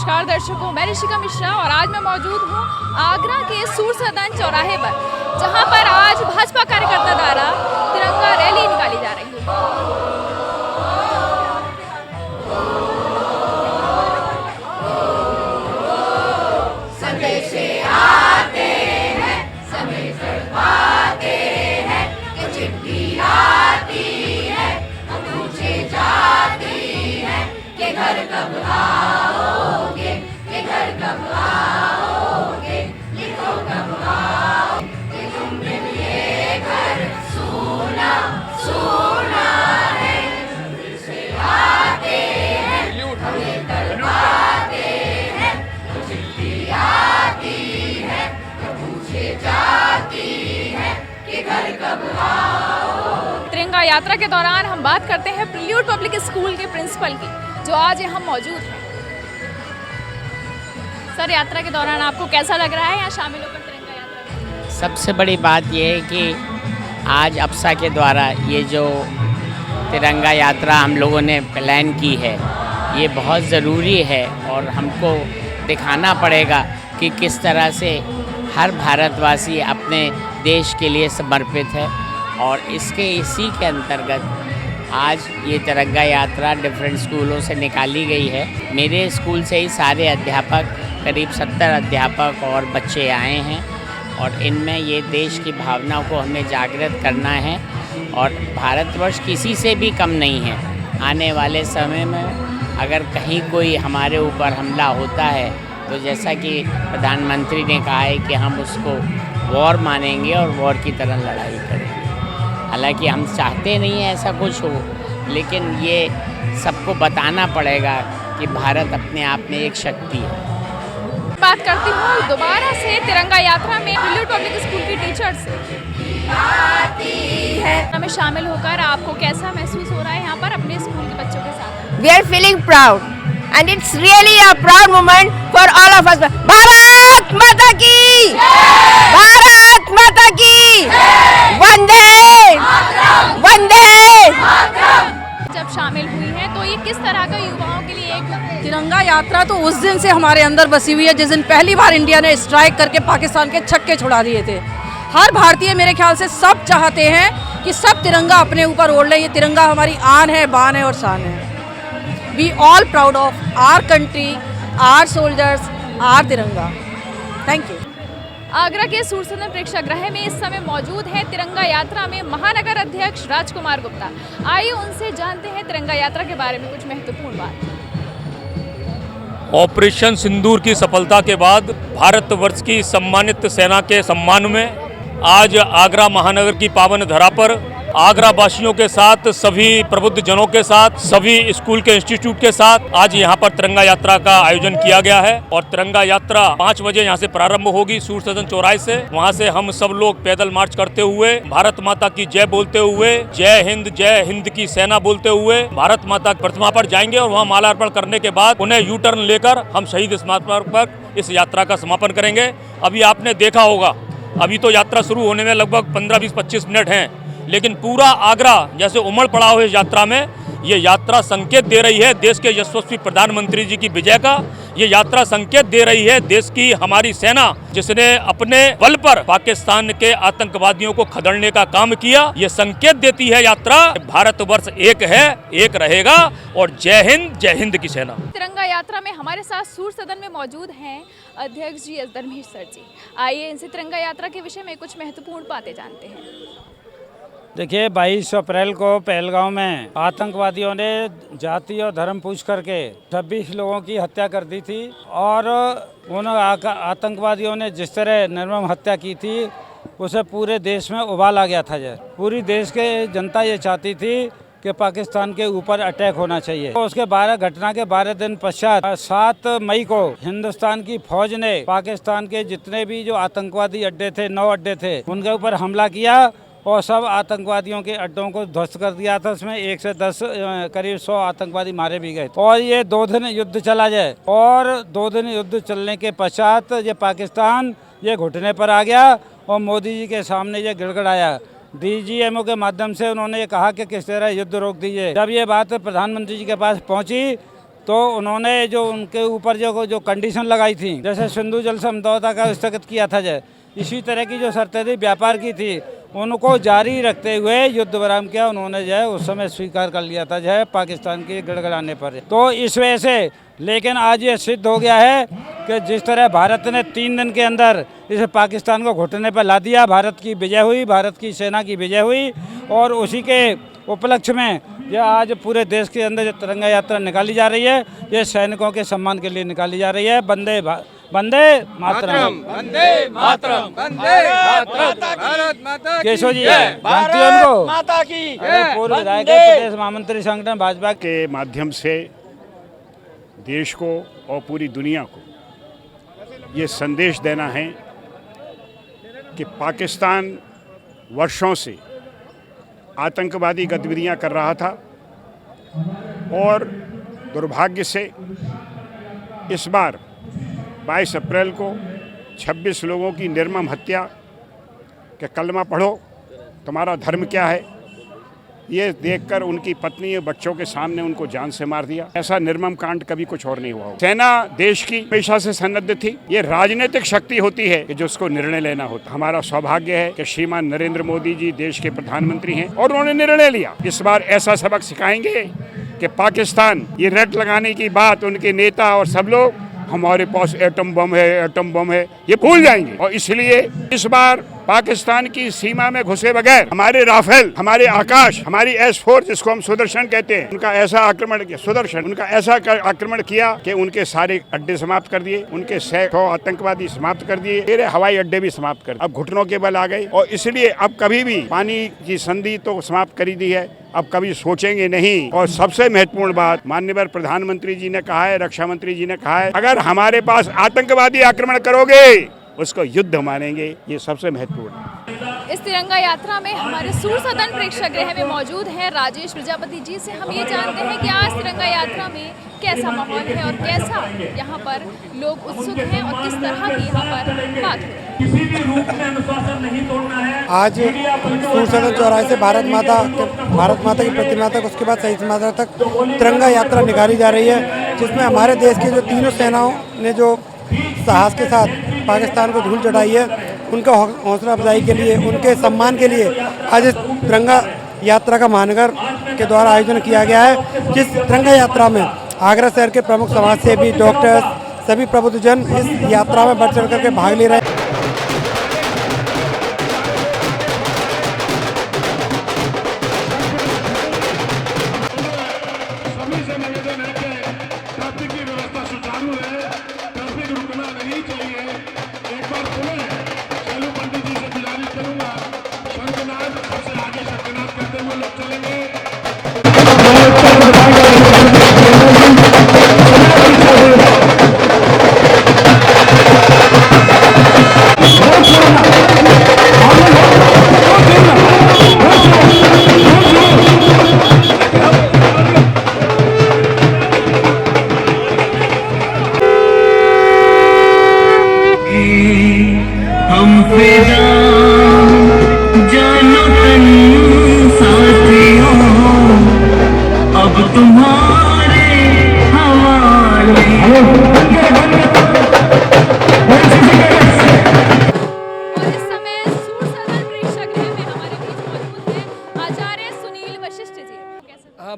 नमस्कार दर्शकों, मैं ऋषिका मिश्रा और आज मैं मौजूद हूँ आगरा के सूर सदन चौराहे पर, जहाँ पर आज भाजपा कार्यकर्ता द्वारा तिरंगा रैली निकाली जा रही है। तिरंगा यात्रा के दौरान हम बात करते हैं प्रिल्यूड पब्लिक स्कूल के प्रिंसिपल की, जो आज यहाँ मौजूद हैं। सर, यात्रा के दौरान आपको कैसा लग रहा है यहाँ शामिल होकर तिरंगा यात्रा में? सबसे बड़ी बात यह है कि आज अप्सा के द्वारा ये जो तिरंगा यात्रा हम लोगों ने प्लान की है, ये बहुत ज़रूरी है और हमको दिखाना पड़ेगा कि किस तरह से हर भारतवासी अपने देश के लिए समर्पित है। और इसी के अंतर्गत आज ये तिरंगा यात्रा डिफरेंट स्कूलों से निकाली गई है। मेरे स्कूल से ही सारे अध्यापक, करीब 70 अध्यापक और बच्चे आए हैं और इनमें ये देश की भावना को हमें जागृत करना है और भारतवर्ष किसी से भी कम नहीं है। आने वाले समय में अगर कहीं कोई हमारे ऊपर हमला होता है तो जैसा कि प्रधानमंत्री ने कहा है कि हम उसको वॉर मानेंगे और वॉर की तरह लड़ाई करेंगे। हालांकि हम चाहते नहीं हैं ऐसा कुछ हो, लेकिन ये सबको बताना पड़ेगा कि भारत अपने आप में एक शक्ति है। बात करती हूँ दोबारा से तिरंगा यात्रा में प्रिल्यूड पब्लिक स्कूल की टीचर्स में शामिल होकर आपको कैसा महसूस हो रहा है यहाँ पर अपने स्कूल के बच्चों के साथ? We are feeling proud and it's really a proud moment for all of us. Bharat माता की, भारत माता की, वंदे वंदे। जब शामिल हुई है तो ये किस तरह का युवाओं के लिए एक तिरंगा यात्रा तो उस दिन से हमारे अंदर बसी हुई है जिस दिन पहली बार इंडिया ने स्ट्राइक करके पाकिस्तान के छक्के छुड़ा दिए थे। हर भारतीय मेरे ख्याल से सब चाहते हैं कि सब तिरंगा अपने ऊपर ओढ़ लें। ये तिरंगा हमारी आन है, बान है और शान है। We all proud of our country, our soldiers, our Tiranga. Thank you. Agra के सूर सदन प्रेक्षागृह में इस समय मौजूद है तिरंगा यात्रा में महानगर अध्यक्ष राजकुमार गुप्ता। आइए उनसे जानते हैं तिरंगा यात्रा के बारे में कुछ महत्वपूर्ण बात। ऑपरेशन सिंदूर की सफलता के बाद भारतवर्ष की सम्मानित सेना के सम्मान में आज आगरा महानगर की पावन धरा पर आगरा वासियों के साथ, सभी प्रबुद्ध जनों के साथ, सभी स्कूल के इंस्टीट्यूट के साथ आज यहाँ पर तिरंगा यात्रा का आयोजन किया गया है। और तिरंगा यात्रा 5 बजे यहाँ से प्रारंभ होगी सूर सदन चौराहे से। वहाँ से हम सब लोग पैदल मार्च करते हुए भारत माता की जय बोलते हुए, जय हिंद की सेना बोलते हुए भारत माता की प्रतिमा पर जाएंगे और वहाँ माल्यार्पण करने के बाद उन्हें यू टर्न लेकर हम शहीद स्मारक पर इस यात्रा का समापन करेंगे। अभी आपने देखा होगा, अभी तो यात्रा शुरू होने में लगभग 15-20-25 मिनट हैं, लेकिन पूरा आगरा जैसे उमड़ पड़ा हो इस यात्रा में। ये यात्रा संकेत दे रही है देश के यशस्वी प्रधानमंत्री जी की विजय का। ये यात्रा संकेत दे रही है देश की हमारी सेना, जिसने अपने बल पर पाकिस्तान के आतंकवादियों को खदेड़ने का काम किया। ये संकेत देती है यात्रा, भारतवर्ष एक है, एक रहेगा और जय हिंद की सेना। तिरंगा यात्रा में हमारे साथ सूर सदन में मौजूद हैं अध्यक्ष जी धर्मेश सर जी। आइए इनसे तिरंगा यात्रा के विषय में कुछ महत्वपूर्ण बातें जानते हैं। देखिए, 22 अप्रैल को पहलगांव में आतंकवादियों ने जाति और धर्म पूछ करके 26 लोगों की हत्या कर दी थी और उन आतंकवादियों ने जिस तरह निर्मम हत्या की थी उसे पूरे देश में उबाल आ गया था। पूरी देश के जनता ये चाहती थी कि पाकिस्तान के ऊपर अटैक होना चाहिए। तो उसके 12 दिन पश्चात 7 मई को हिंदुस्तान की फौज ने पाकिस्तान के जितने भी जो आतंकवादी अड्डे थे, 9 अड्डे थे, उनके ऊपर हमला किया और सब आतंकवादियों के अड्डों को ध्वस्त कर दिया था। उसमें 1 से 10 करीब 100 आतंकवादी मारे भी गए और ये 2 दिन युद्ध चला जाए और 2 दिन युद्ध चलने के पश्चात ये पाकिस्तान ये घुटने पर आ गया और मोदी जी के सामने ये गिड़गिड़ाया। DGMO के माध्यम से उन्होंने ये कहा कि किस तरह युद्ध रोक दीजिए। जब ये बात प्रधानमंत्री जी के पास पहुंची तो उन्होंने जो उनके ऊपर जो कंडीशन लगाई थी, जैसे सिंधु जल समझौता का स्थगित किया था, इसी तरह की जो शर्तें थी व्यापार की थी, उनको जारी रखते हुए युद्ध विराम किया उन्होंने उस समय स्वीकार कर लिया था पाकिस्तान के गड़गड़ाने पर। तो इस वजह से लेकिन आज ये सिद्ध हो गया है कि जिस तरह भारत ने 3 दिन के अंदर इसे पाकिस्तान को घुटने पर ला दिया, भारत की विजय हुई, भारत की सेना की विजय हुई, और उसी के उपलक्ष्य में यह आज पूरे देश के अंदर जो तिरंगा यात्रा निकाली जा रही है, ये सैनिकों के सम्मान के लिए निकाली जा रही है। वंदे मातरम, वंदे मातरम, वंदे मातरम, केशव जी जानती हो उनको, माता की पूर्व विधायक प्रदेश महामंत्री संगठन भाजपा के माध्यम से देश को और पूरी दुनिया को ये संदेश देना है कि पाकिस्तान वर्षों से आतंकवादी गतिविधियां कर रहा था और दुर्भाग्य से इस बार 22 अप्रैल को 26 लोगों की निर्मम हत्या के कलमा पढ़ो तुम्हारा धर्म क्या है, ये देखकर उनकी पत्नी और बच्चों के सामने उनको जान से मार दिया। ऐसा निर्मम कांड कभी कुछ और नहीं हुआ। सेना देश की हमेशा से सन्नद्ध थी। ये राजनीतिक शक्ति होती है कि जो उसको निर्णय लेना होता। हमारा सौभाग्य है कि श्रीमान नरेंद्र मोदी जी देश के प्रधानमंत्री हैं और उन्होंने निर्णय लिया। इस बार ऐसा सबक सिखाएंगे कि पाकिस्तान ये रेड लगाने की बात उनके नेता और सब लोग हमारे पास एटम बम है ये भूल जाएंगे। और इसलिए इस बार पाकिस्तान की सीमा में घुसे बगैर हमारे राफेल, हमारे आकाश, हमारी S-4 जिसको हम सुदर्शन कहते हैं, उनका ऐसा आक्रमण किया, सुदर्शन उनका ऐसा आक्रमण किया कि उनके सारे अड्डे समाप्त कर दिए, उनके सैकड़ों आतंकवादी समाप्त कर दिए, मेरे हवाई अड्डे भी समाप्त कर दिए। अब घुटनों के बल आ गए और इसलिए अब कभी भी पानी की संधि तो समाप्त कर ही दी है, अब कभी सोचेंगे नहीं। और सबसे महत्वपूर्ण बात माननीय प्रधानमंत्री जी ने कहा है, रक्षा मंत्री जी ने कहा है, अगर हमारे पास आतंकवादी आक्रमण करोगे उसको युद्ध मानेंगे। ये सबसे महत्वपूर्ण है। इस तिरंगा यात्रा में हमारे सूर सदन प्रेक्षागृह में मौजूद हैं राजेश प्रजापति जी से हम ये जानते हैं कि आज तिरंगा यात्रा में कैसा माहौल है और कैसा यहाँ पर लोग उत्सुक हैं और किस तरह की यहाँ पर बात हो। आज सूर सदन चौराहे से भारत माता की प्रतिमा तक, उसके बाद शहीद स्मारक तक तिरंगा यात्रा निकाली जा रही है, जिसमें हमारे देश की जो तीनों सेनाओं ने जो साहस के साथ पाकिस्तान को धूल चढ़ाई है, उनका हौसला अफजाई के लिए, उनके सम्मान के लिए आज इस तिरंगा यात्रा का महानगर के द्वारा आयोजन किया गया है। जिस तिरंगा यात्रा में आगरा शहर के प्रमुख समाजसेवी, डॉक्टर्स, सभी प्रबुद्धजन इस यात्रा में बढ़ चढ़ करके भाग ले रहे हैं।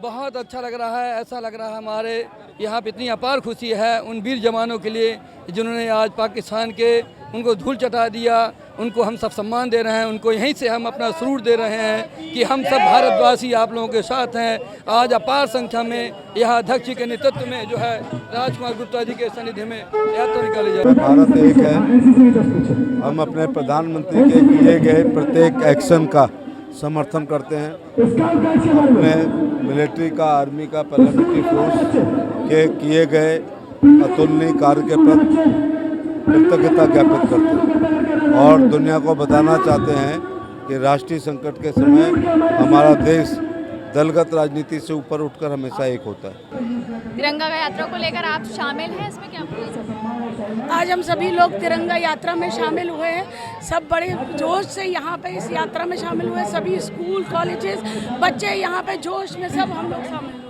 बहुत अच्छा लग रहा है। ऐसा लग रहा है हमारे यहाँ पे इतनी अपार खुशी है उन वीर जवानों के लिए जिन्होंने आज पाकिस्तान के उनको धूल चटा दिया, उनको हम सब सम्मान दे रहे हैं, उनको यहीं से हम अपना सरूर दे रहे हैं कि हम सब भारतवासी आप लोगों के साथ हैं। आज अपार संख्या में यहाँ अध्यक्ष जी के नेतृत्व में जो है राजकुमार गुप्ता जी के सानिध्य में यात्रा निकाली जा रही है। भारत एक है, हम अपने प्रधानमंत्री के किए गए प्रत्येक एक्शन का समर्थन करते हैं। अपने मिलिट्री का, आर्मी का, पैरामिलिट्री फोर्स के किए गए अतुलनीय कार्य के प्रति कृतज्ञता ज्ञापित करते हैं और दुनिया को बताना चाहते हैं कि राष्ट्रीय संकट के समय हमारा देश दलगत राजनीति से ऊपर उठकर हमेशा एक होता है। तिरंगा यात्रा को लेकर आप शामिल हैं, इसमें क्या बोल सकते हैं? आज हम सभी लोग तिरंगा यात्रा में शामिल हुए हैं। सब बड़े जोश से यहाँ पे इस यात्रा में शामिल हुए, सभी स्कूल, कॉलेजेस, बच्चे यहाँ पे जोश में सब हम लोग शामिल हुए।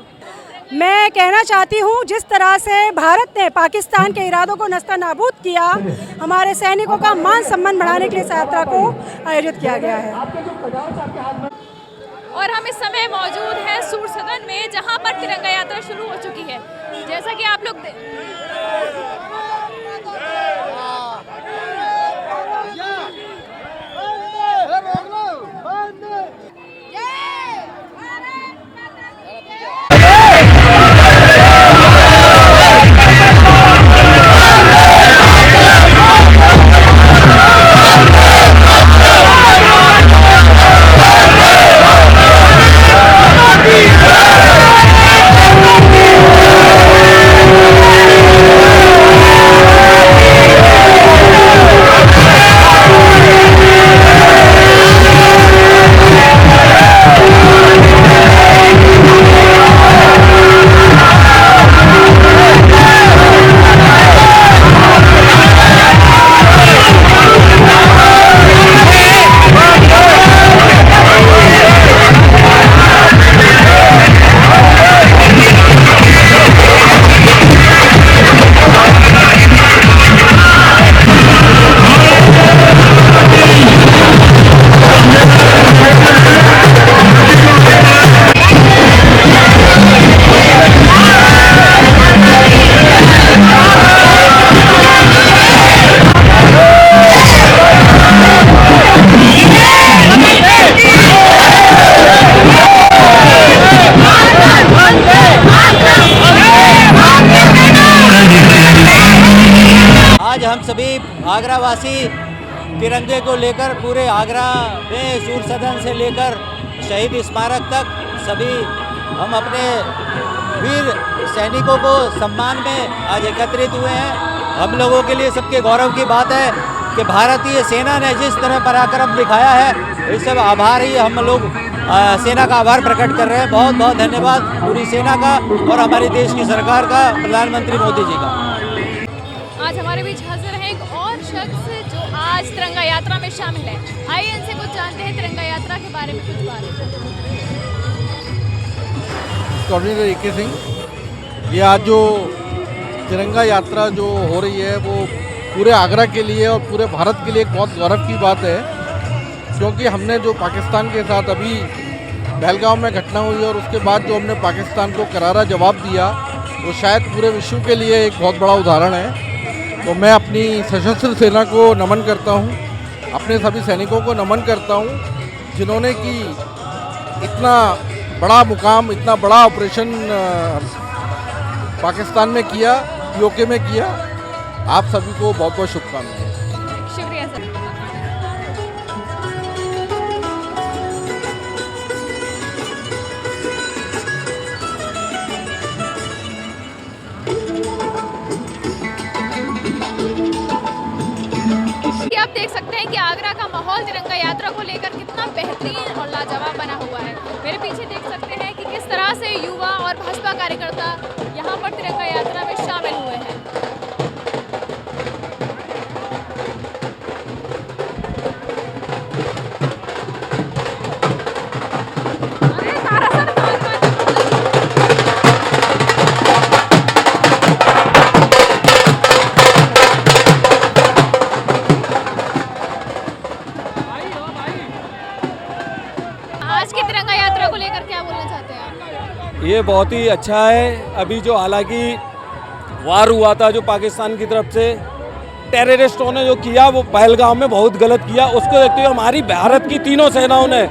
मैं कहना चाहती हूँ जिस तरह से भारत ने पाकिस्तान के इरादों को नस्तानाबूद किया, हमारे सैनिकों का मान सम्मान बढ़ाने के लिए इस यात्रा को आयोजित किया गया है। और हम इस समय मौजूद हैं सूर सदन में, जहां पर तिरंगा यात्रा शुरू हो चुकी है। जैसा कि आप लोग आज हम सभी आगरावासी तिरंगे को लेकर पूरे आगरा में सूर सदन से लेकर शहीद स्मारक तक सभी हम अपने वीर सैनिकों को सम्मान में आज एकत्रित हुए हैं। हम लोगों के लिए सबके गौरव की बात है कि भारतीय सेना ने जिस तरह पराक्रम दिखाया है, इस सब आभार ही हम लोग सेना का आभार प्रकट कर रहे हैं। बहुत बहुत धन्यवाद पूरी सेना का और हमारे देश की सरकार का, प्रधानमंत्री मोदी जी का। आज हमारे बीच हाजिर है एक और शख्स जो आज तिरंगा यात्रा में शामिल है। आइए इनसे कुछ जानते हैं तिरंगा यात्रा के बारे में कुछ बात। Coordinator A K. सिंह, ये आज जो तिरंगा यात्रा जो हो रही है वो पूरे आगरा के लिए और पूरे भारत के लिए एक बहुत गौरव की बात है, क्योंकि हमने जो पाकिस्तान के साथ अभी पहलगाम में घटना हुई और उसके बाद जो हमने पाकिस्तान को करारा जवाब दिया, वो शायद पूरे विश्व के लिए एक बहुत बड़ा उदाहरण है। तो मैं अपनी सशस्त्र सेना को नमन करता हूँ, अपने सभी सैनिकों को नमन करता हूँ, जिन्होंने कि इतना बड़ा मुकाम, इतना बड़ा ऑपरेशन पाकिस्तान में किया, यूके में किया। आप सभी को बहुत बहुत शुभकामनाएं। शुक्रिया सर। आप देख सकते हैं कि आगरा का माहौल तिरंगा यात्रा को लेकर कितना बेहतरीन और लाजवाब बना हुआ है। मेरे पीछे देख सकते हैं कि किस तरह से युवा और भाजपा कार्यकर्ता यहाँ पर तिरंगा यात्रा में शामिल हुए हैं। आज की तिरंगा यात्रा को लेकर क्या बोलना चाहते हैं आप? ये बहुत ही अच्छा है। अभी जो हालांकि वार हुआ था जो पाकिस्तान की तरफ से, टेररिस्टों ने जो किया वो पहलगाम में बहुत गलत किया। उसको देखते हुए हमारी भारत की तीनों सेनाओं ने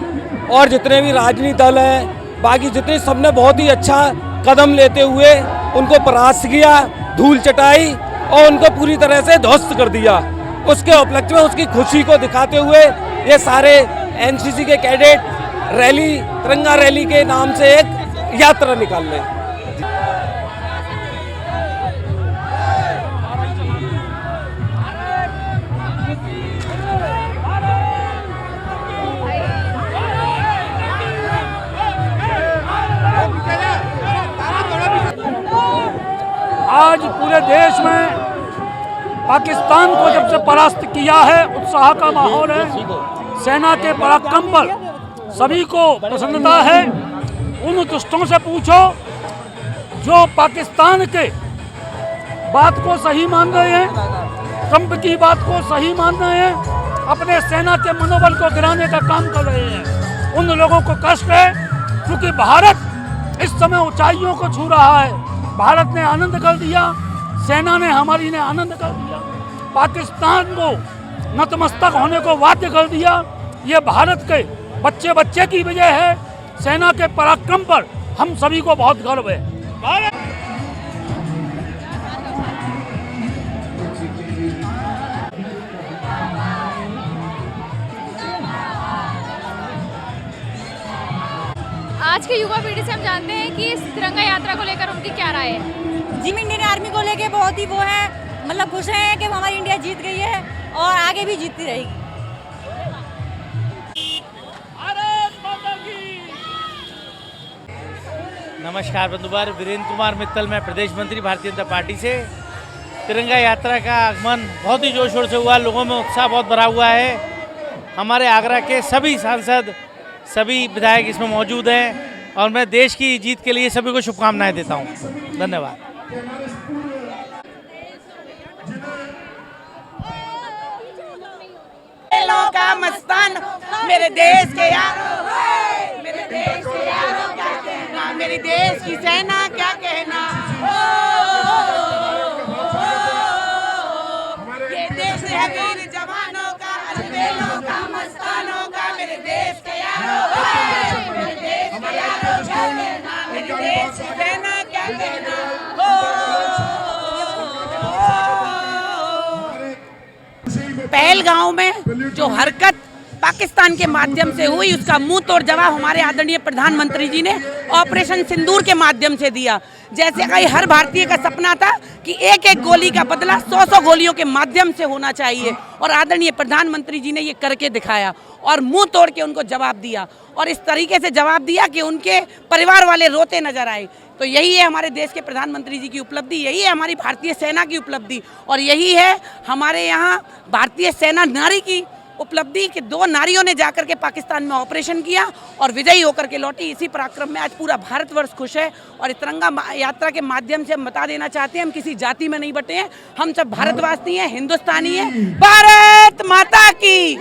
और जितने भी राजनीतिक दल हैं, बाकी जितने, सबने बहुत ही अच्छा कदम लेते हुए उनको परास्त किया, धूल चटाई और उनको पूरी तरह से ध्वस्त कर दिया। उसके उपलक्ष्य में उसकी खुशी को दिखाते हुए ये सारे एनसीसी के कैडेट रैली, तिरंगा रैली के नाम से एक यात्रा निकाल रहे हैं। आज पूरे देश में पाकिस्तान को जब से परास्त किया है, उत्साह का माहौल है। सेना के पराक्रम पर सभी को प्रसन्नता है। उन दुष्टों से पूछो जो पाकिस्तान के बात को सही मान रहे हैं, ट्रंप की बात को सही मान रहे हैं, अपने सेना के मनोबल को गिराने का काम कर रहे हैं, उन लोगों को कष्ट है, क्योंकि भारत इस समय ऊंचाइयों को छू रहा है। भारत ने आनंद कर दिया, सेना ने हमारी ने आनंद कर दिया, पाकिस्तान को नतमस्तक होने को बाध्य कर दिया। ये भारत के बच्चे बच्चे की वजह है। सेना के पराक्रम पर हम सभी को बहुत गर्व है। आज के युवा पीढ़ी से हम जानते हैं कि इस तिरंगा यात्रा को लेकर उनकी क्या राय है। जी, इंडियन आर्मी को लेके बहुत ही वो है, मतलब खुश हैं कि हमारी इंडिया जीत गई है और आगे भी जीतती रहेगी। नमस्कार बंधुवार, वीरेंद्र कुमार मित्तल, मैं प्रदेश मंत्री भारतीय जनता पार्टी से। तिरंगा यात्रा का आगमन बहुत ही जोर शोर से हुआ, लोगों में उत्साह बहुत भरा हुआ है। हमारे आगरा के सभी सांसद, सभी विधायक इसमें मौजूद हैं और मैं देश की जीत के लिए सभी को शुभकामनाएं देता हूं। धन्यवाद। का मस्तान मेरे देश के यारों, मेरे देश के यारों क्या कहना, मेरे देश की सेना क्या कहना, ये देश है वीर जवानों का, अलबेलों का, मस्तानों का, मेरे देश के यारों, मेरे देश के यारों क्या कहना, मेरे देश की सेना क्या कहना। पहलगांव में जो हरकत पाकिस्तान के माध्यम से हुई, उसका मुंह तोड़ जवाब हमारे आदरणीय प्रधानमंत्री जी ने ऑपरेशन सिंदूर के माध्यम से दिया। जैसे कई हर भारतीय का सपना था कि एक एक गोली का बदला 100-100 गोलियों के माध्यम से होना चाहिए, और आदरणीय प्रधानमंत्री जी ने ये करके दिखाया और मुंह तोड़ के उनको जवाब दिया, और इस तरीके से जवाब दिया कि उनके परिवार वाले रोते नजर आए। तो यही है हमारे देश के प्रधानमंत्री जी की उपलब्धि, यही है हमारी भारतीय सेना की उपलब्धि, और यही है हमारे यहाँ भारतीय सेना नारी की उपलब्धि कि 2 नारियों ने जाकर के पाकिस्तान में ऑपरेशन किया और विजयी होकर के लौटी। इसी पराक्रम में आज पूरा भारतवर्ष खुश है, और इस तिरंगा यात्रा के माध्यम से हम बता देना चाहते हैं, हम किसी जाति में नहीं बटे हैं, हम सब भारतवासी हैं, हिंदुस्तानी हैं। भारत माता की।